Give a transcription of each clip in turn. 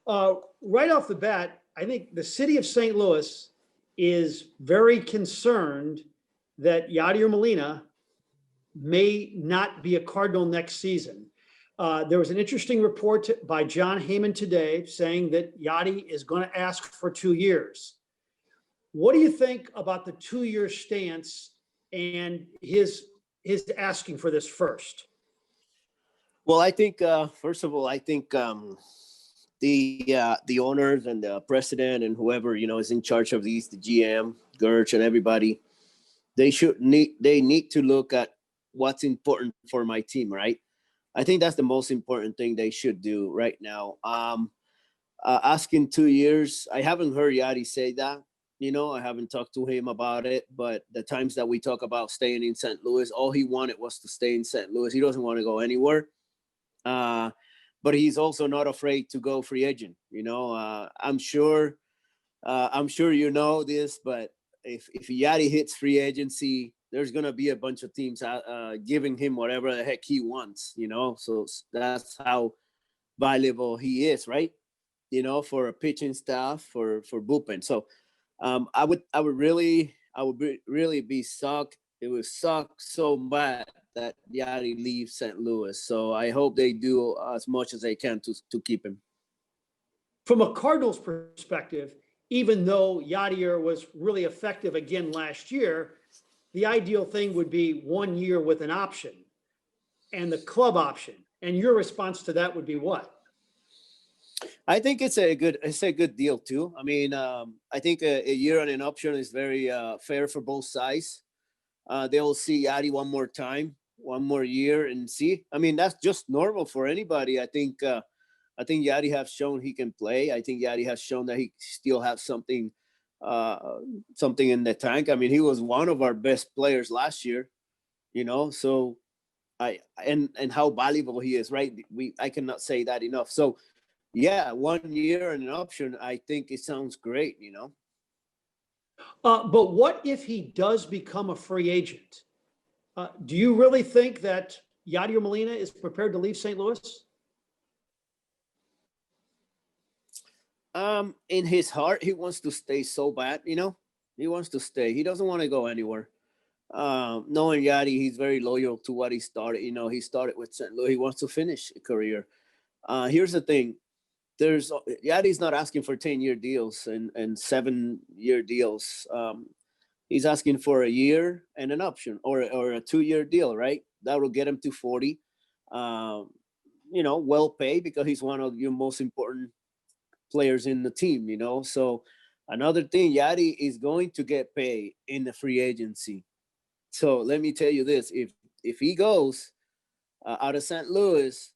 Right off the bat, I think the city of St. Louis is very concerned that Yadier Molina may not be a Cardinal next season. There was an interesting report by John Heyman today saying that Yadi is going to ask for 2 years. What do you think about the 2-year stance and his asking for this first? Well, I think first of all, I think the owners and the president and whoever is in charge of these, the GM, Gertz, and everybody, they need to look at what's important for my team, right? I think that's the most important thing they should do right now. Asking 2 years, I haven't heard Yadi say that. I haven't talked to him about it, but the times that we talk about staying in St. Louis, all he wanted was to stay in St. Louis. He doesn't want to go anywhere. But he's also not afraid to go free agent. I'm sure you know this, but if Yadi hits free agency, there's gonna be a bunch of teams giving him whatever the heck he wants. So that's how valuable he is, right? For a pitching staff, for bullpen. So I would really be shocked. It would suck so bad that Yadi leaves St. Louis. So I hope they do as much as they can to keep him. From a Cardinals perspective, even though Yadier was really effective again last year, the ideal thing would be 1 year with an option and the club option. And your response to that would be what? I think it's a good deal too. I mean, I think a year on an option is very fair for both sides. They'll see Yadi one more time, one more year, and see. I mean, that's just normal for anybody. I think Yadi has shown he can play. I think Yadi has shown that he still has something in the tank. I mean, he was one of our best players last year. So and how valuable he is, right? I cannot say that enough. So yeah, 1 year and an option, I think it sounds great. But what if he does become a free agent? Do you really think that Yadier Molina is prepared to leave St. Louis? In his heart, he wants to stay so bad. He wants to stay. He doesn't want to go anywhere. Knowing Yadi, he's very loyal to what he started. He started with St. Louis. He wants to finish a career. Here's the thing. Yadi's not asking for 10-year deals and 7-year deals. He's asking for a year and an option or a 2-year deal, right? That will get him to 40. Well paid because he's one of your most important players in the team, So another thing, Yadi is going to get paid in the free agency. So let me tell you this: if he goes out of St. Louis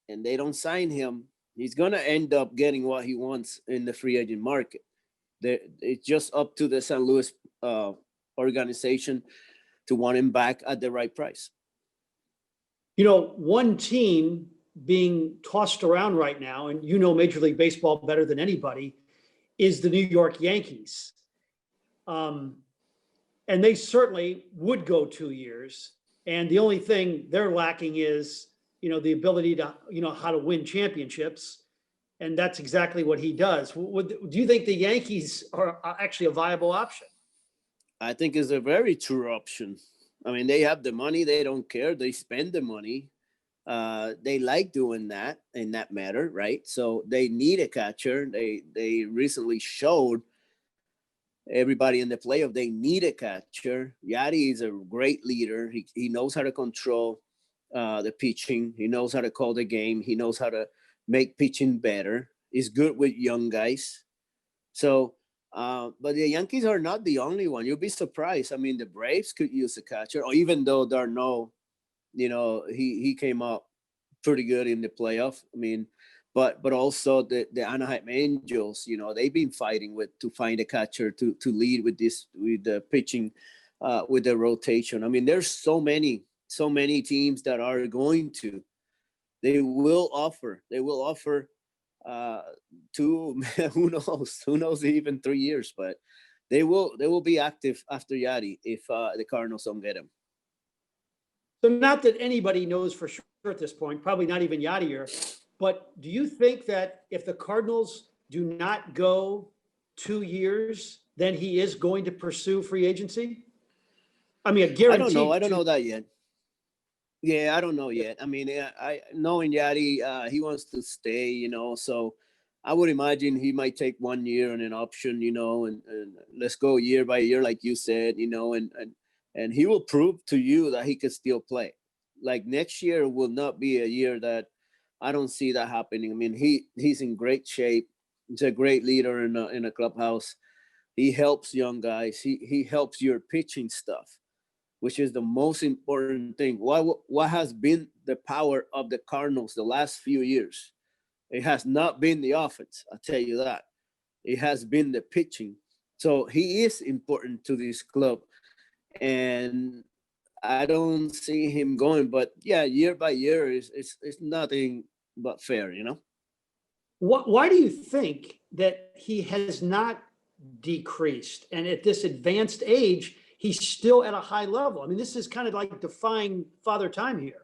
and they don't sign him, he's going to end up getting what he wants in the free agent market. It's just up to the St. Louis organization to want him back at the right price. One team being tossed around right now, and Major League Baseball better than anybody, is the New York Yankees. And they certainly would go 2 years. And the only thing they're lacking is the ability to, how to win championships. And that's exactly what he does. Do you think the Yankees are actually a viable option? I think it's a very true option. I mean, they have the money. They don't care. They spend the money. They like doing that in that matter, right? So they need a catcher. They recently showed everybody in the playoff they need a catcher. Yadi is a great leader. He knows how to control the pitching. He knows how to call the game. He knows how to make pitching better. He's good with young guys. So, but the Yankees are not the only one. You'll be surprised. I mean, the Braves could use a catcher, or even though Darno, he came up pretty good in the playoff. I mean, but also the Anaheim Angels, they've been fighting to find a catcher to lead with the pitching, with the rotation. I mean, there's so many teams that are going to. They will offer 2, who knows, even 3 years, but they will be active after Yadi if the Cardinals don't get him. So not that anybody knows for sure at this point, probably not even Yadier, But do you think that if the Cardinals do not go 2 years, then he is going to pursue free agency? I mean, a I don't know. guaranteed I don't two. know that yet. Yeah, I don't know yet. I mean, I knowing Yadi, he wants to stay, so I would imagine he might take 1 year and an option, and let's go year by year, like you said, and he will prove to you that he can still play. Like next year will not be a year that I don't see that happening. I mean, he's in great shape. He's a great leader in a clubhouse. He helps young guys. He helps your pitching stuff, which is the most important thing. What has been the power of the Cardinals the last few years? It has not been the offense, I'll tell you that. It has been the pitching. So he is important to this club. And I don't see him going, but yeah, year by year is nothing but fair. Why do you think that he has not decreased? And at this advanced age, he's still at a high level. I mean, this is kind of like defying father time here.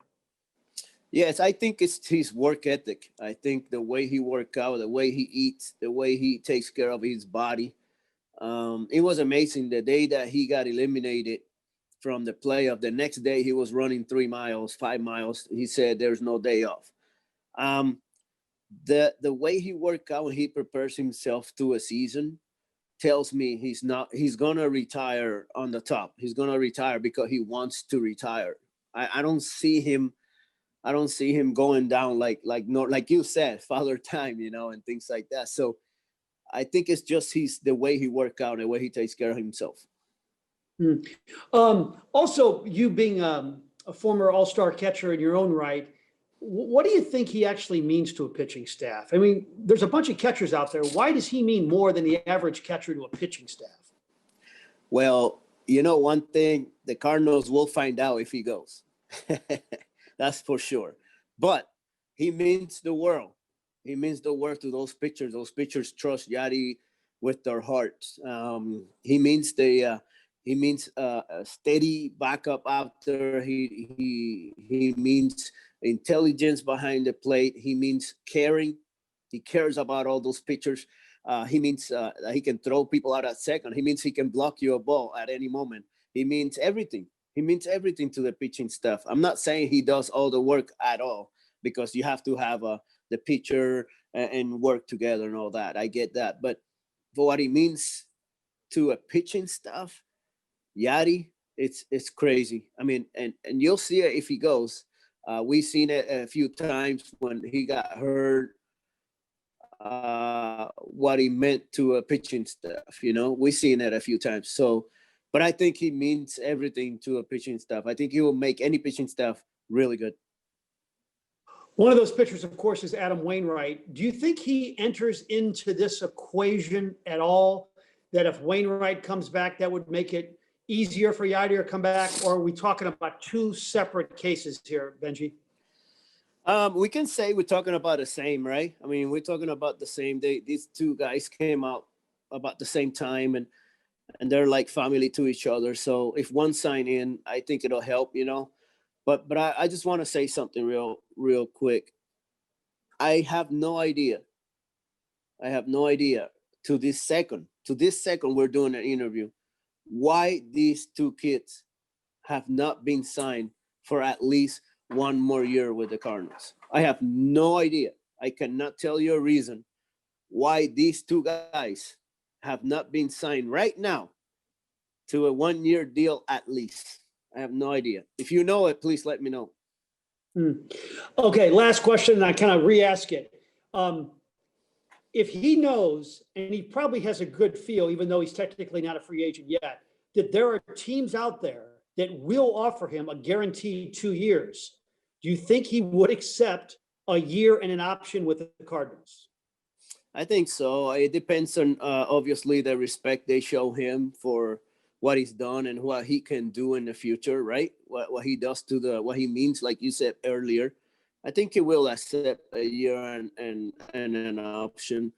Yes, I think it's his work ethic. I think the way he works out, the way he eats, the way he takes care of his body. It was amazing the day that he got eliminated from the playoff. The next day he was running 3 miles, 5 miles. He said there's no day off. The way he works out, he prepares himself to a season, tells me he's gonna retire on the top. He's gonna retire because he wants to retire. I don't see him going down like you said, father time, and things like that. So I think it's just the way he works out, the way he takes care of himself. Also, you being a former all-star catcher in your own right, what do you think he actually means to a pitching staff? I mean, there's a bunch of catchers out there. Why does he mean more than the average catcher to a pitching staff? Well, one thing, the Cardinals will find out if he goes. That's for sure. But he means the world. He means the world to those pitchers. Those pitchers trust Yadi with their hearts. He means a steady backup out there. He means intelligence behind the plate. He means caring. He cares about all those pitchers. He means that he can throw people out at second. He means he can block you a ball at any moment. He means everything. He means everything to the pitching staff. I'm not saying he does all the work at all, because you have to have the pitcher and work together and all that. I get that. But for what he means to a pitching staff, Yadi, it's crazy. I mean, and you'll see it if he goes. We've seen it a few times when he got hurt, what he meant to a pitching staff. We've seen it a few times. So, but I think he means everything to a pitching staff. I think he will make any pitching staff really good. One of those pitchers, of course, is Adam Wainwright. Do you think he enters into this equation at all? That if Wainwright comes back, that would make it easier for Yadier to come back? Or are we talking about two separate cases here, Bengie? We can say we're talking about the same, right? I mean, we're talking about the same. These two guys came out about the same time, and they're like family to each other. So if one sign in, I think it'll help, But I just want to say something real quick. I have no idea. To this second we're doing an interview, why these two kids have not been signed for at least one more year with the Cardinals. I have no idea. I cannot tell you a reason why these two guys have not been signed right now to a 1-year deal at least. I have no idea. If you know it, please let me know. Okay, last question, and I kind of re-ask it. If he knows, and he probably has a good feel, even though he's technically not a free agent yet, that there are teams out there that will offer him a guaranteed 2 years, do you think he would accept a year and an option with the Cardinals? I think so. It depends on, obviously, the respect they show him for what he's done and what he can do in the future, right? What he does to what he means, like you said earlier. I think he will accept a year and an option.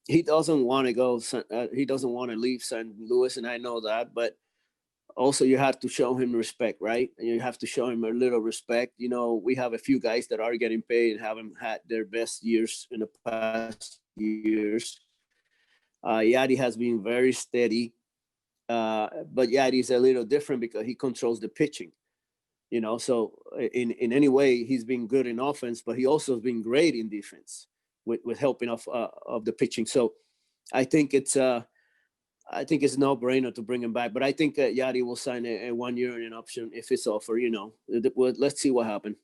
He doesn't want to go. He doesn't want to leave St. Louis, and I know that. But also you have to show him respect, right? And you have to show him a little respect. We have a few guys that are getting paid and haven't had their best years in the past years. Yadi has been very steady, but Yadi is a little different because he controls the pitching. So in any way, he's been good in offense, but he also has been great in defense with helping of the pitching. So I think it's a no brainer to bring him back. But I think Yadi will sign a 1 year and an option if it's offered. Let's see what happens.